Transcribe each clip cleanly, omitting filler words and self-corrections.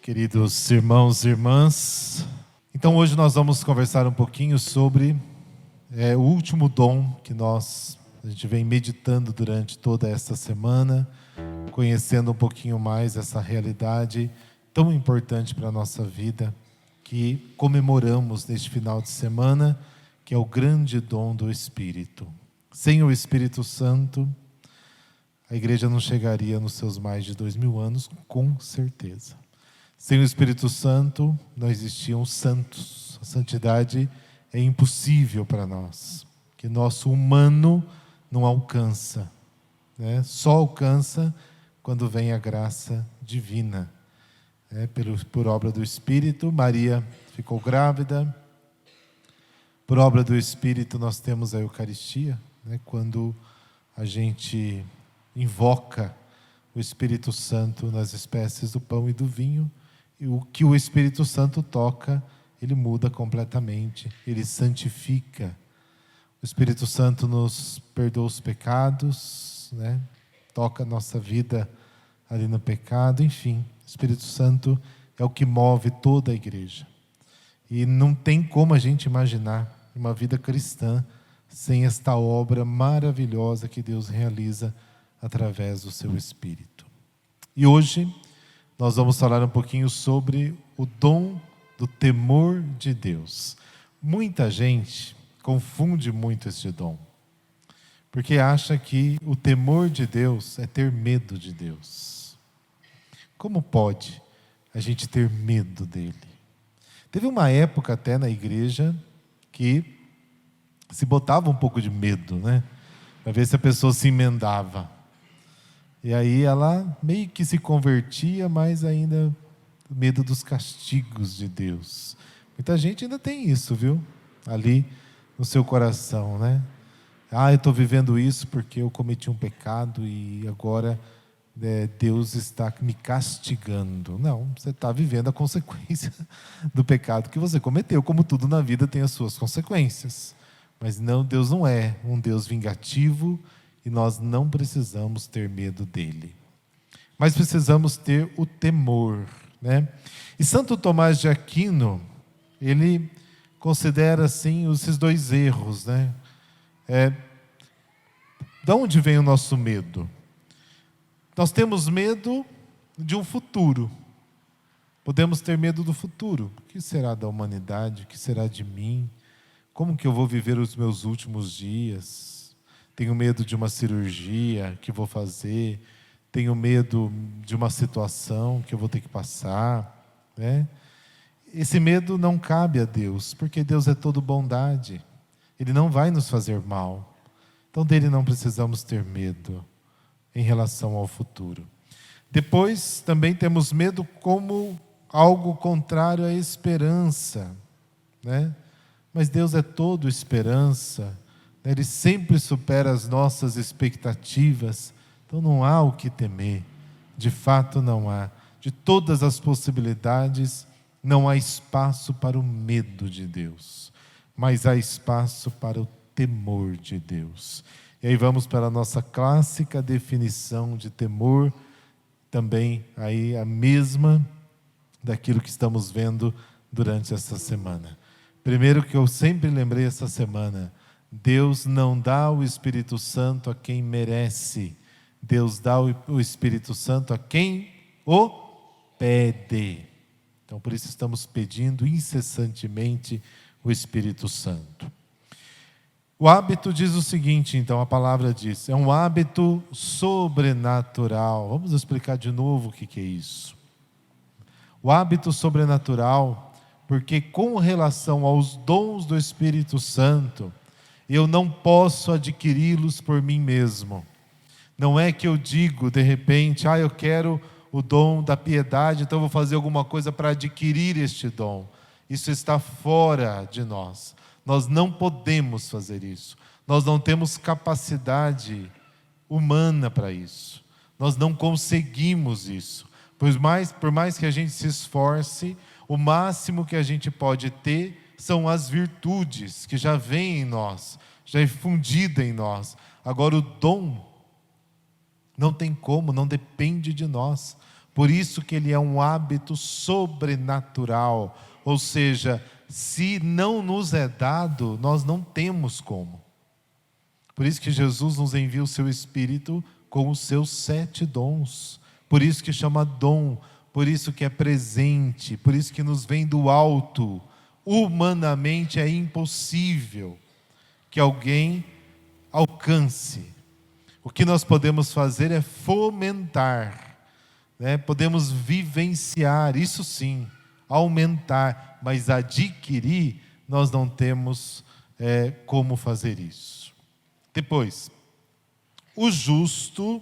Queridos irmãos e irmãs, então hoje nós vamos conversar um pouquinho sobre o último dom que a gente vem meditando durante toda esta semana, conhecendo um pouquinho mais essa realidade tão importante para a nossa vida, que comemoramos neste final de semana, que é o grande dom do Espírito. Sem o Espírito Santo, a igreja não chegaria nos seus mais de 2000 anos, com certeza. Sem o Espírito Santo, não existiam santos. A santidade é impossível para nós, que nosso humano não alcança, né? Só alcança quando vem a graça divina, por obra do Espírito. Maria ficou grávida, por obra do Espírito nós temos a Eucaristia, né? Quando a gente invoca o Espírito Santo nas espécies do pão e do vinho, e o que o Espírito Santo toca, ele muda completamente, ele santifica. O Espírito Santo nos perdoa os pecados, né? Toca a nossa vida ali no pecado, enfim. O Espírito Santo é o que move toda a igreja. E não tem como a gente imaginar uma vida cristã sem esta obra maravilhosa que Deus realiza através do seu Espírito. E hoje nós vamos falar um pouquinho sobre o dom do temor de Deus. Muita gente confunde muito este dom, porque acha que o temor de Deus é ter medo de Deus. Como pode a gente ter medo dele? Teve uma época até na igreja que se botava um pouco de medo, né? Para ver se a pessoa se emendava. E aí ela meio que se convertia, mas ainda medo dos castigos de Deus. Muita gente ainda tem isso, viu? Ali no seu coração, né? Eu estou vivendo isso porque eu cometi um pecado e agora Deus está me castigando. Não, você está vivendo a consequência do pecado que você cometeu. Como tudo na vida tem as suas consequências. Mas não, Deus não é um Deus vingativo, e nós não precisamos ter medo dele. Mas precisamos ter o temor, né? E Santo Tomás de Aquino, ele considera assim esses dois erros, né? De onde vem o nosso medo? Nós temos medo de um futuro. Podemos ter medo do futuro. O que será da humanidade? O que será de mim? Como que eu vou viver os meus últimos dias? Tenho medo de uma cirurgia que vou fazer, tenho medo de uma situação que eu vou ter que passar, né? Esse medo não cabe a Deus, porque Deus é todo bondade, Ele não vai nos fazer mal, então dele não precisamos ter medo em relação ao futuro. Depois também temos medo como algo contrário à esperança, né? Mas Deus é todo esperança, Ele sempre supera as nossas expectativas, então não há o que temer, de fato não há. De todas as possibilidades, não há espaço para o medo de Deus, mas há espaço para o temor de Deus. E aí vamos para a nossa clássica definição de temor, também aí a mesma daquilo que estamos vendo durante essa semana. Primeiro que eu sempre lembrei essa semana, Deus não dá o Espírito Santo a quem merece. Deus dá o Espírito Santo a quem o pede. Então, por isso estamos pedindo incessantemente o Espírito Santo. O hábito diz o seguinte, então, a palavra diz, é um hábito sobrenatural. Vamos explicar de novo o que é isso. O hábito sobrenatural, porque com relação aos dons do Espírito Santo, eu não posso adquiri-los por mim mesmo. Não é que eu digo, de repente, eu quero o dom da piedade, então eu vou fazer alguma coisa para adquirir este dom. Isso está fora de nós. Nós não podemos fazer isso. Nós não temos capacidade humana para isso. Nós não conseguimos isso. Por mais que a gente se esforce, o máximo que a gente pode ter são as virtudes que já vêm em nós, já é fundida em nós. Agora o dom não tem como, não depende de nós, Por isso que ele é um hábito sobrenatural. Ou seja, se não nos é dado, nós não temos como. Por isso que Jesus nos envia o seu Espírito com os seus 7 dons. Por isso que chama dom, por isso que é presente, por isso que nos vem do alto. Humanamente é impossível que alguém alcance. O que nós podemos fazer é fomentar, né? Podemos vivenciar, isso sim, aumentar, mas adquirir, nós não temos como fazer isso. Depois, o justo,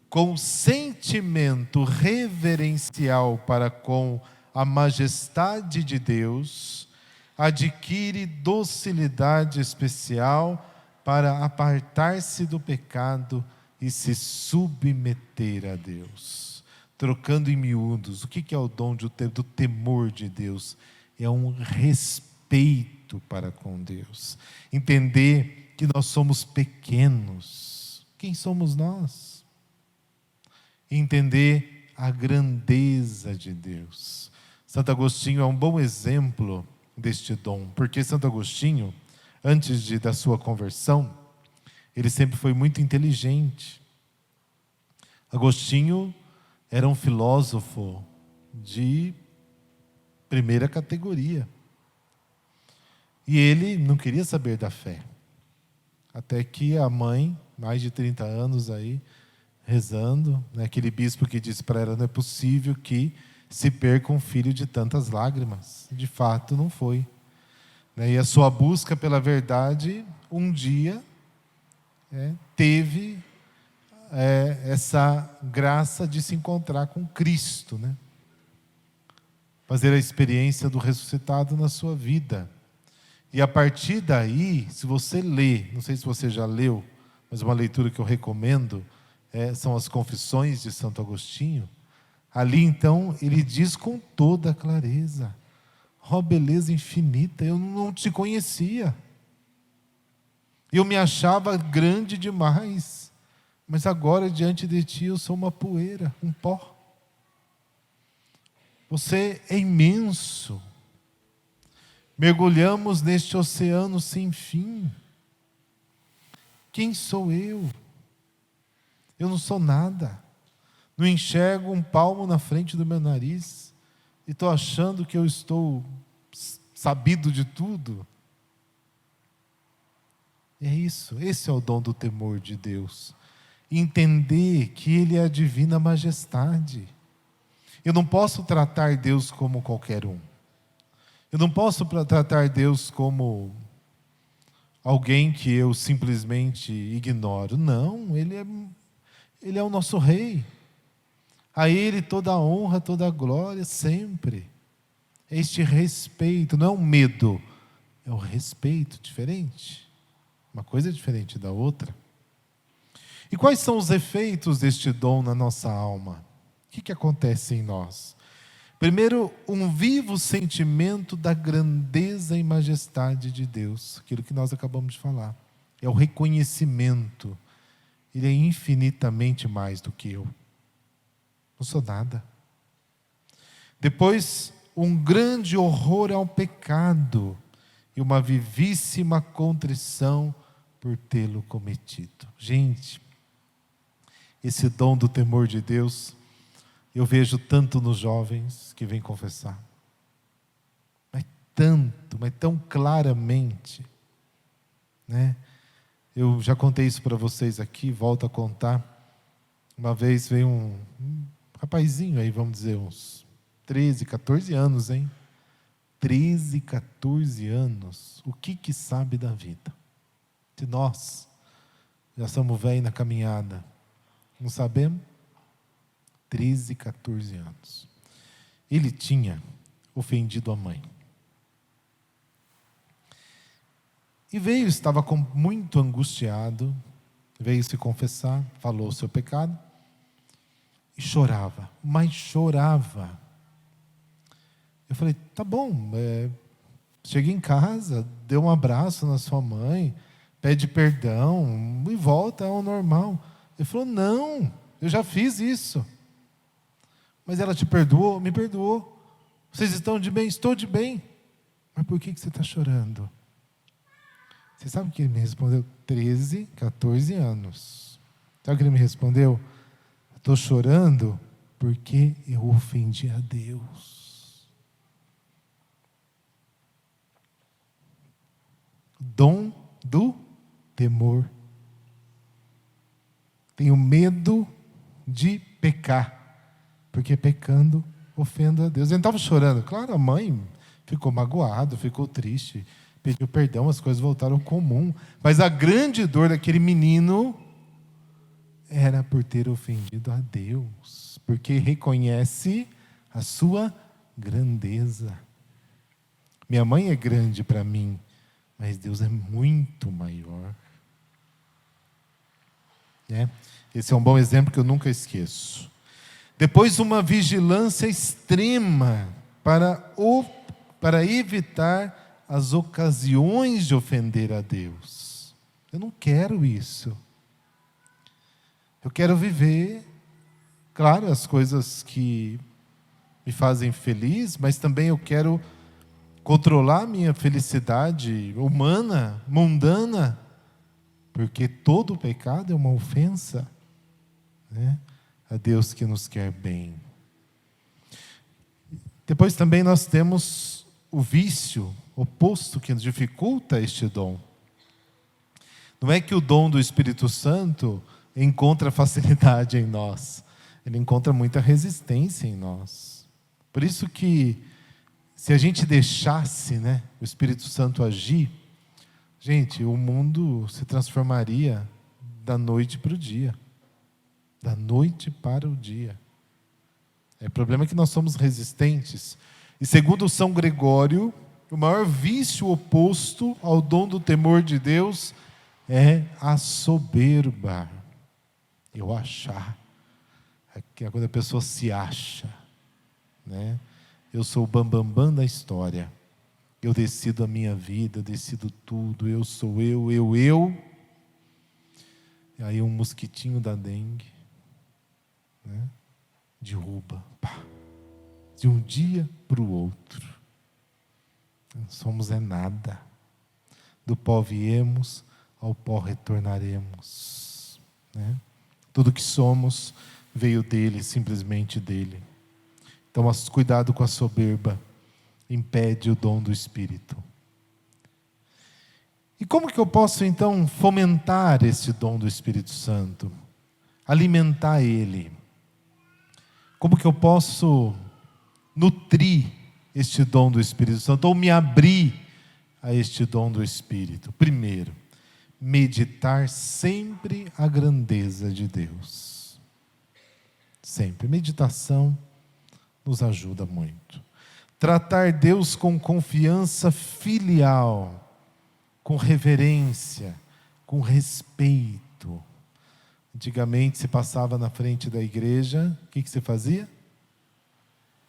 com sentimento reverencial para com a majestade de Deus, adquire docilidade especial para apartar-se do pecado e se submeter a Deus. Trocando em miúdos, o que é o dom do temor de Deus? É um respeito para com Deus. Entender que nós somos pequenos. Quem somos nós? Entender a grandeza de Deus. Santo Agostinho é um bom exemplo deste dom, porque Santo Agostinho, antes da sua conversão, ele sempre foi muito inteligente. Agostinho era um filósofo de primeira categoria. E ele não queria saber da fé. Até que a mãe, mais de 30 anos aí, rezando, né, aquele bispo que disse para ela: não é possível que se perca um filho de tantas lágrimas. De fato, não foi. E a sua busca pela verdade, um dia, teve essa graça de se encontrar com Cristo, né? Fazer a experiência do ressuscitado na sua vida. E a partir daí, se você lê, não sei se você já leu, mas uma leitura que eu recomendo, são as Confissões de Santo Agostinho. Ali então, ele diz com toda a clareza: ó beleza infinita, eu não te conhecia. Eu me achava grande demais, mas agora diante de ti eu sou uma poeira, um pó. Você é imenso. Mergulhamos neste oceano sem fim. Quem sou eu? Eu não sou nada. Não enxergo um palmo na frente do meu nariz e estou achando que eu estou sabido de tudo. É isso, esse é o dom do temor de Deus. Entender que Ele é a divina majestade. Eu não posso tratar Deus como qualquer um. Eu não posso tratar Deus como alguém que eu simplesmente ignoro. Não, Ele é o nosso Rei. A Ele toda a honra, toda a glória, sempre. É este respeito, não é um medo, é o respeito diferente. Uma coisa é diferente da outra. E quais são os efeitos deste dom na nossa alma? O que acontece em nós? Primeiro, um vivo sentimento da grandeza e majestade de Deus, aquilo que nós acabamos de falar. É o reconhecimento. Ele é infinitamente mais do que eu. Não sou nada. Depois, um grande horror ao pecado e uma vivíssima contrição por tê-lo cometido. Gente, esse dom do temor de Deus, eu vejo tanto nos jovens que vêm confessar. Mas tanto, mas tão claramente, né? Eu já contei isso para vocês aqui, volto a contar. Uma vez veio um rapazinho aí, vamos dizer, uns 13, 14 anos, hein? 13, 14 anos. O que sabe da vida? Se nós já somos velhos na caminhada, não sabemos? 13, 14 anos. Ele tinha ofendido a mãe. E estava muito angustiado, veio se confessar, falou o seu pecado, e chorava, mas chorava. Eu falei: tá bom, chega em casa, dê um abraço na sua mãe, pede perdão e volta ao normal. Ele falou: não, eu já fiz isso. Mas ela te perdoou? Me perdoou. Vocês estão de bem? Estou de bem. Mas por que você está chorando? Você sabe o que ele me respondeu? 13, 14 anos. Sabe o que ele me respondeu? Estou chorando porque eu ofendi a Deus. Dom do temor. Tenho medo de pecar, porque pecando ofendo a Deus. Ele estava chorando. Claro, a mãe ficou magoada, ficou triste, pediu perdão, as coisas voltaram ao comum. Mas a grande dor daquele menino era por ter ofendido a Deus, porque reconhece a sua grandeza. Minha mãe é grande para mim, mas Deus é muito maior. Esse é um bom exemplo que eu nunca esqueço. Depois, uma vigilância extrema para evitar as ocasiões de ofender a Deus. Eu não quero isso. Eu quero viver, claro, as coisas que me fazem feliz, mas também eu quero controlar a minha felicidade humana, mundana, porque todo pecado é uma ofensa, a Deus que nos quer bem. Depois também nós temos o vício oposto que dificulta este dom. Não é que o dom do Espírito Santo encontra facilidade em nós, ele encontra muita resistência em nós. Por isso que, se a gente deixasse, o Espírito Santo agir, gente, o mundo se transformaria da noite para o dia. Da noite para o dia. O problema é que nós somos resistentes. E segundo São Gregório, o maior vício oposto ao dom do temor de Deus é a soberba. Eu achar. É quando a pessoa se acha. Eu sou o bambambam da história. Eu decido a minha vida, eu decido tudo. Eu sou eu. E aí um mosquitinho da dengue derruba. De um dia para o outro. Não somos nada. Do pó viemos, ao pó retornaremos. Tudo que somos veio dele, simplesmente dele. Então, cuidado com a soberba. Impede o dom do Espírito. E como que eu posso então fomentar esse dom do Espírito Santo? Alimentar ele? Como que eu posso nutrir este dom do Espírito Santo? Ou me abrir a este dom do Espírito? Primeiro, meditar sempre a grandeza de Deus. Sempre. Meditação nos ajuda muito. Tratar Deus com confiança filial, com reverência, com respeito. Antigamente se passava na frente da igreja, o que você fazia?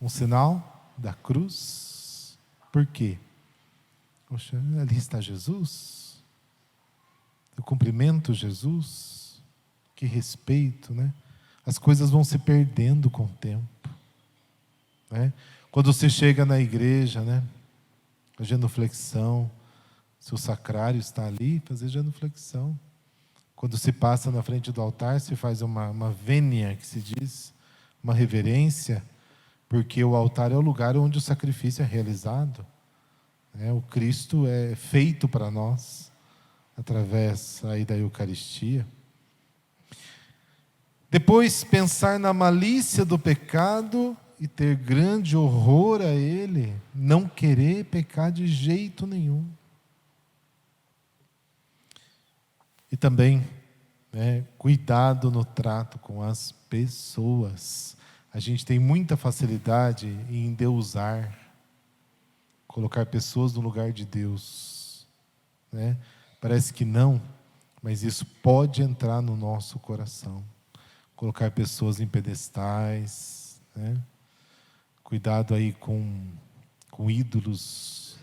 Um sinal da cruz. Por quê? Poxa, ali está Jesus. Eu cumprimento Jesus. Que respeito, As coisas vão se perdendo com o tempo. Quando você chega na igreja, a genuflexão, se o sacrário está ali, fazer genuflexão. Quando se passa na frente do altar, se faz uma vênia, que se diz, uma reverência, porque o altar é o lugar onde o sacrifício é realizado. O Cristo é feito para nós, através aí da Eucaristia. Depois, pensar na malícia do pecado e ter grande horror a ele, não querer pecar de jeito nenhum. E também, cuidado no trato com as pessoas. A gente tem muita facilidade em endeusar, colocar pessoas no lugar de Deus. Parece que não, mas isso pode entrar no nosso coração. Colocar pessoas em pedestais, Cuidado aí com ídolos,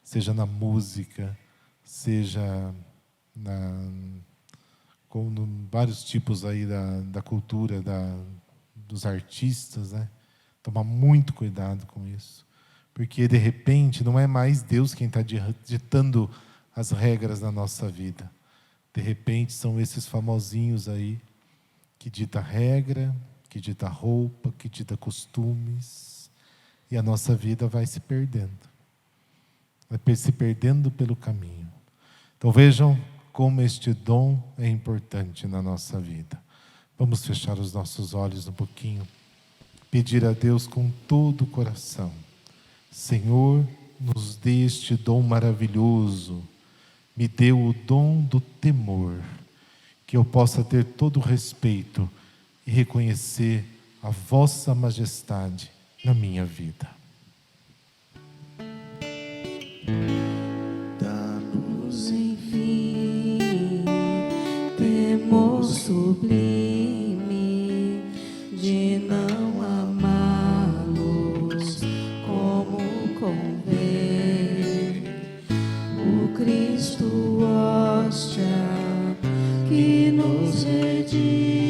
Seja na música, seja com vários tipos aí da cultura, dos artistas, né? Tomar muito cuidado com isso. Porque, de repente, não é mais Deus quem está ditando as regras da nossa vida. De repente, são esses famosinhos aí que dita regra, que dita roupa, que dita costumes. E a nossa vida vai se perdendo. Vai se perdendo pelo caminho. Então, vejam como este dom é importante na nossa vida. Vamos fechar os nossos olhos um pouquinho. Pedir a Deus com todo o coração. Senhor, nos dê este dom maravilhoso. Me dê o dom do temor. Que eu possa ter todo o respeito e reconhecer a vossa majestade na minha vida. Dá-nos, enfim, temor sublime de não amá-los como convém. O Cristo hóstia que nos redime